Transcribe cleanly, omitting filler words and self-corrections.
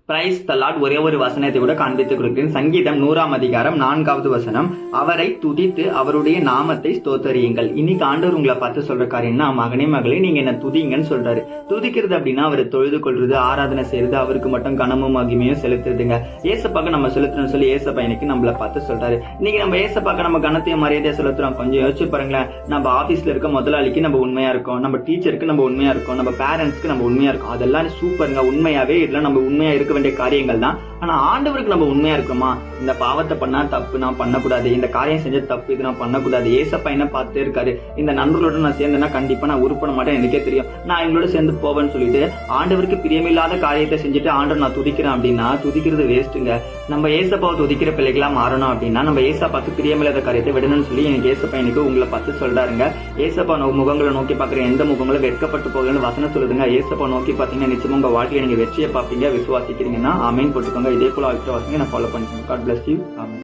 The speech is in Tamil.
Praise the Lord. ஒரே ஒரு வசனத்தை கூட காண்பித்துக் கொடுக்கிறேன். சங்கீதம் 100 அதிகாரம் 4வது வசனம். அவரை துதித்து அவருடைய நாமத்தை ஸ்தோத்தரியுங்கள். இன்னைக்கு ஆண்டவர் உங்களை பார்த்து சொல்ற காரியம்னா, மகனே மகளே நீங்க என்ன துதிங்கன்னு சொல்றாரு. துதிக்கிறது அப்படின்னா அவரை தொழுது கொள்றது, ஆராதனை செய்யறது, அவருக்கு மட்டும் கனமும் மகிமையும் செலுத்துறதுங்க. ஏசப்பாக்க நம்ம செலுத்தணும்னு சொல்லி ஏசப்பா இன்னைக்கு நம்மளை பார்த்து சொல்றாரு. இன்னைக்கு நம்ம ஏசப்பாக்க நம்ம கனத்தையும் மரியாதையா செலுத்துறோம். கொஞ்சம் யோசிச்சு பாருங்களேன். நம்ம ஆபீஸ்ல இருக்க முதலாளிக்கு நம்ம உண்மையா இருக்கோம், நம்ம டீச்சருக்கு நம்ம உண்மையா இருக்கோம், நம்ம பேரண்ட்ஸ்க்கு நம்ம உண்மையா இருக்கோம். அதெல்லாம் சூப்பருங்க. உண்மையாவே இதெல்லாம் நம்ம உண்மையா இருக்க வேண்டிய காரியங்கள் தான். ஆனா ஆண்டவருக்கு நம்ம உண்மையா இருக்கோமா? இந்த பாவத்தை பண்ணா தப்பு, நான் பண்ணக்கூடாது, இந்த காரியம் செஞ்ச தப்பு, இது நான் பண்ணக்கூடாது. ஏசப்பா என்ன பார்த்துட்டே இருக்காரு. இந்த நண்பர்களோட நான் சேர்ந்தேன்னா கண்டிப்பா நான் உருப்பட மாட்டேன், எனக்கே தெரியும், நான் எங்களோட சேர்ந்து போவேன்னு சொல்லிட்டு ஆண்டவருக்கு பிரியமில்லாத காரியத்தை செஞ்சுட்டு ஆண்டவர் நான் துதிக்கிறேன் அப்படின்னா துதிக்கிறது வேஸ்ட்டுங்க. நம்ம ஏசப்பாவை துதிக்கிற பிள்ளைகளா மாறணும் அப்படின்னா நம்ம ஏசப்பாக்கு பிரியமில்லாத காரியத்தை விடணும்னு சொல்லி எனக்கு ஏசப்பா இன்னைக்கு உங்களை பார்த்து சொல்றாருங்க. ஏசப்பா முகங்களை நோக்கி பாக்குற எந்த முகங்களும் வெட்கப்பட்டு போகணும்னு வசனம் சொல்லுதுங்க. ஏசப்பா நோக்கி பாத்தீங்கன்னா நிச்சயமா உங்க வாழ்க்கையில நீங்க வெற்றியை பார்ப்பீங்க. விசுவாசிக்கிறீங்கன்னா ஆமேன் போட்டுக்கோங்க. இதே போல வசனம் நான் ஃபாலோ பண்ணிக்கோங்க. God bless you. ஆமென்.